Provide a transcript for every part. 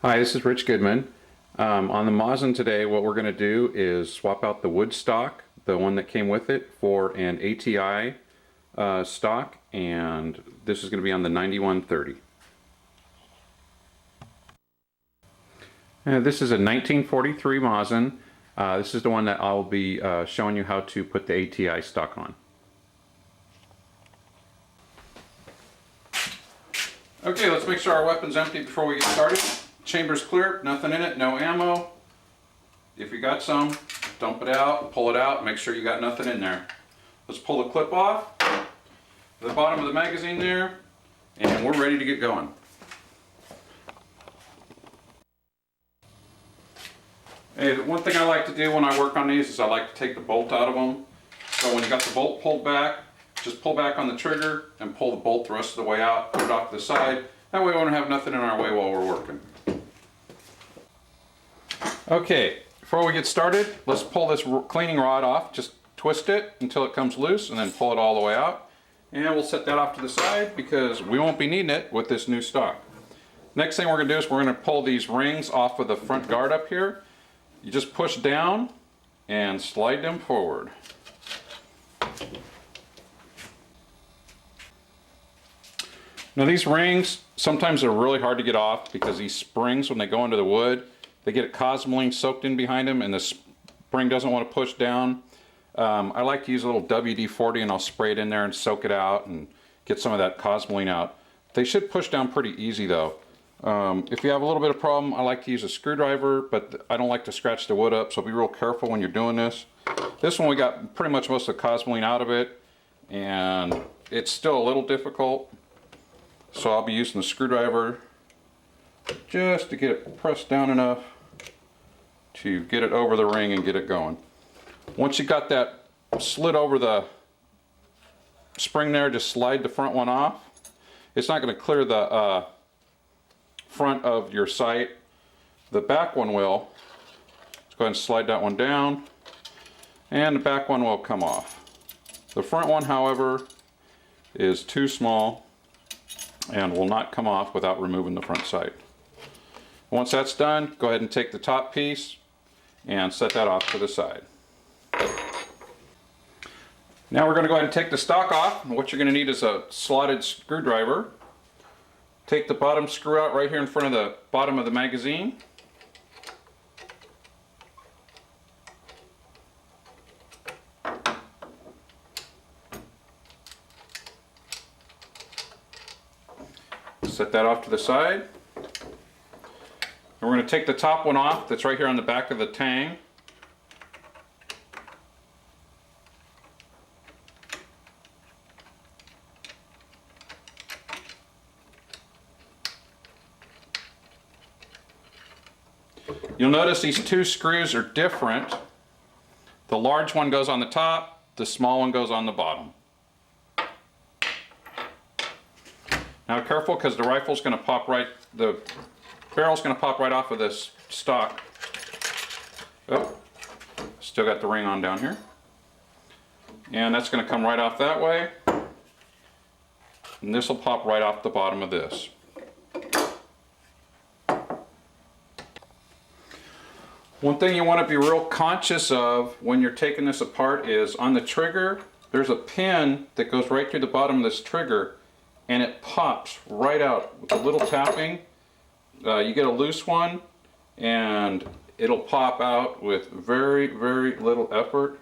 Hi, this is Rich Goodman. On the Mosin today, what we're going to do is swap out the wood stock, the one that came with it, for an ATI stock, and this is going to be on the 9130. This is a 1943 Mosin. This is the one that I'll be showing you how to put the ATI stock on. Okay, let's make sure our weapon's empty before we get started. Chamber's clear, nothing in it, no ammo. If you got some, dump it out, pull it out, make sure you got nothing in there. Let's pull the clip off, the bottom of the magazine there, and we're ready to get going. Hey, one thing I like to do when I work on these is I like to take the bolt out of them. So when you got the bolt pulled back, just pull back on the trigger and pull the bolt the rest of the way out, put it off to the side. That way we won't have nothing in our way while we're working. Okay, before we get started, let's pull this cleaning rod off. Just twist it until it comes loose and then pull it all the way out. And we'll set that off to the side because we won't be needing it with this new stock. Next thing we're going to do is we're going to pull these rings off of the front guard up here. You just push down and slide them forward. Now these rings, sometimes they're really hard to get off because these springs, when they go into the wood, they get cosmoline soaked in behind them and the spring doesn't want to push down. I like to use a little WD-40 and I'll spray it in there and soak it out and get some of that cosmoline out. They should push down pretty easy though. If you have a little bit of problem, I like to use a screwdriver, but I don't like to scratch the wood up, so be real careful when you're doing this. This one we got pretty much most of the cosmoline out of it, and it's still a little difficult. So I'll be using the screwdriver just to get it pressed down enough to get it over the ring and get it going. Once you got that slid over the spring there, just slide the front one off. It's not going to clear the front of your sight. The back one will. Let's go ahead and slide that one down, and the back one will come off. The front one, however, is too small and will not come off without removing the front sight. Once that's done, go ahead and take the top piece and set that off to the side. Now we're going to go ahead and take the stock off. And what you're going to need is a slotted screwdriver. Take the bottom screw out right here in front of the bottom of the magazine. Set that off to the side. And we're going to take the top one off that's right here on the back of the tang. You'll notice these two screws are different. The large one goes on the top, the small one goes on the bottom. Now careful, because the rifle's going to pop the barrel's going to pop right off of this stock. Oh, still got the ring on down here. And that's going to come right off that way. And this will pop right off the bottom of this. One thing you want to be real conscious of when you're taking this apart is on the trigger, there's a pin that goes right through the bottom of this trigger, and it pops right out with a little tapping. You get a loose one and it'll pop out with very, very little effort.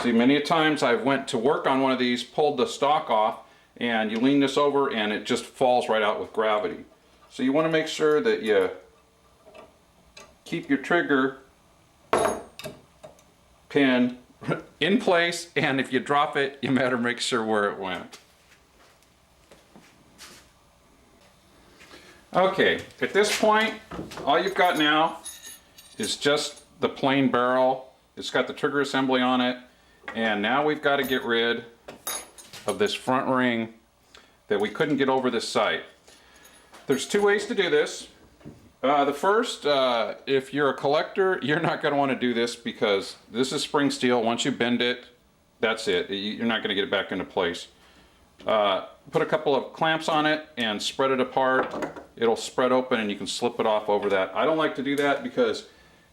See, many times I've went to work on one of these, pulled the stock off, and you lean this over and it just falls right out with gravity. So you want to make sure that you keep your trigger pin in place, and if you drop it, you better make sure where it went. Okay, at this point, all you've got now is just the plain barrel. It's got the trigger assembly on it, and now we've got to get rid of this front ring that we couldn't get over this sight. There's two ways to do this. The first, if you're a collector, you're not going to want to do this because this is spring steel. Once you bend it, that's it. You're not going to get it back into place. Put a couple of clamps on it and spread it apart it'll spread open and you can slip it off over that. I don't like to do that because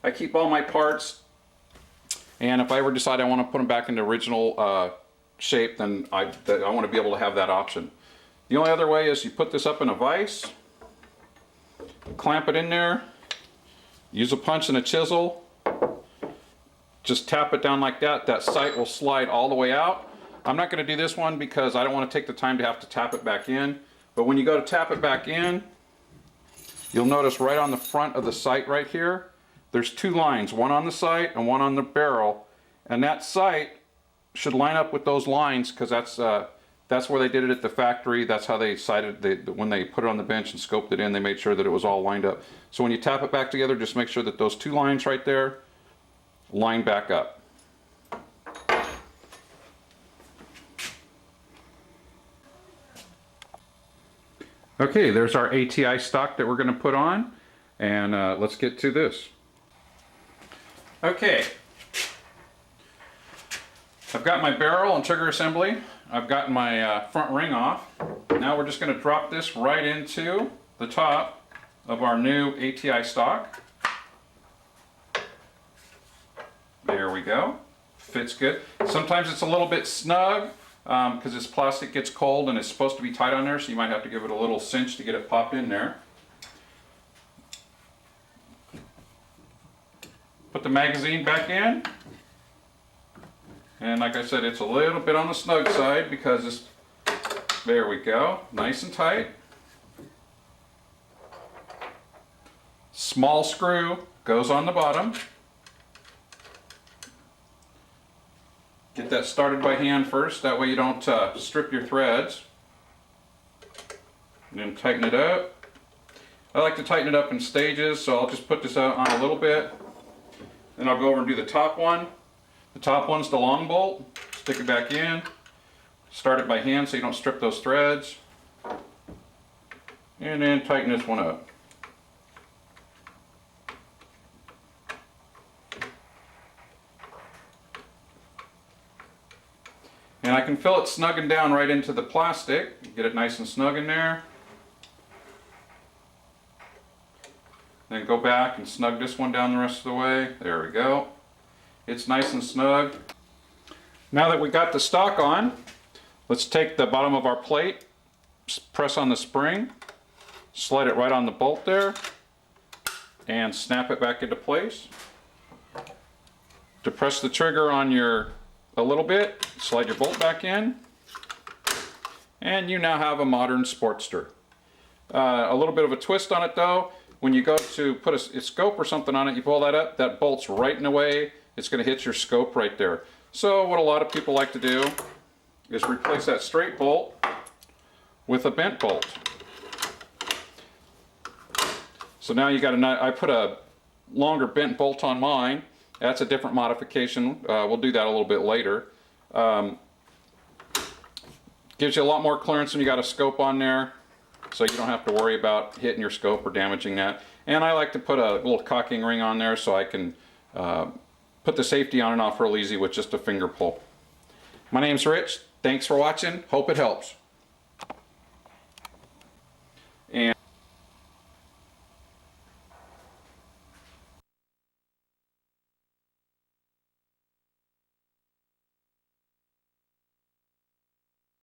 I keep all my parts, and if I ever decide I want to put them back into original shape, then I want to be able to have that option. The only other way is you put this up in a vise, clamp it in there, use a punch and a chisel, just tap it down like that. That sight will slide all the way out. I'm not going to do this one because I don't want to take the time to have to tap it back in. But when you go to tap it back in, you'll notice right on the front of the sight right here, there's two lines, one on the sight and one on the barrel. And that sight should line up with those lines because that's where they did it at the factory. That's how they sighted, when they put it on the bench and scoped it in, they made sure that it was all lined up. So when you tap it back together, just make sure that those two lines right there line back up. Okay, there's our ATI stock that we're going to put on, and let's get to this. Okay, I've got my barrel and trigger assembly. I've gotten my front ring off. Now we're just going to drop this right into the top of our new ATI stock. There we go. Fits good. Sometimes it's a little bit snug because this plastic gets cold and it's supposed to be tight on there, so you might have to give it a little cinch to get it popped in there. Put the magazine back in. And like I said, it's a little bit on the snug side because it's, there we go, nice and tight. Small screw goes on the bottom. Get that started by hand first, that way you don't strip your threads. And then tighten it up. I like to tighten it up in stages, so I'll just put this out on a little bit. Then I'll go over and do the top one. The top one's the long bolt. Stick it back in. Start it by hand so you don't strip those threads. And then tighten this one up. And I can feel it snugging down right into the plastic. Get it nice and snug in there. Then go back and snug this one down the rest of the way. There we go. It's nice and snug. Now that we got the stock on, let's take the bottom of our plate, press on the spring, slide it right on the bolt there, and snap it back into place. Depress the trigger on a little bit, slide your bolt back in, and you now have a modern Sportster. A little bit of a twist on it though. When you go to put a scope or something on it, you pull that up, that bolt's right in the way. It's going to hit your scope right there. So what a lot of people like to do is replace that straight bolt with a bent bolt. So now you got I put a longer bent bolt on mine. That's a different modification. We'll do that a little bit later. Gives you a lot more clearance when you got a scope on there, so you don't have to worry about hitting your scope or damaging that. And I like to put a little cocking ring on there so I can put the safety on and off real easy with just a finger pull. My name's Rich. Thanks for watching. Hope it helps.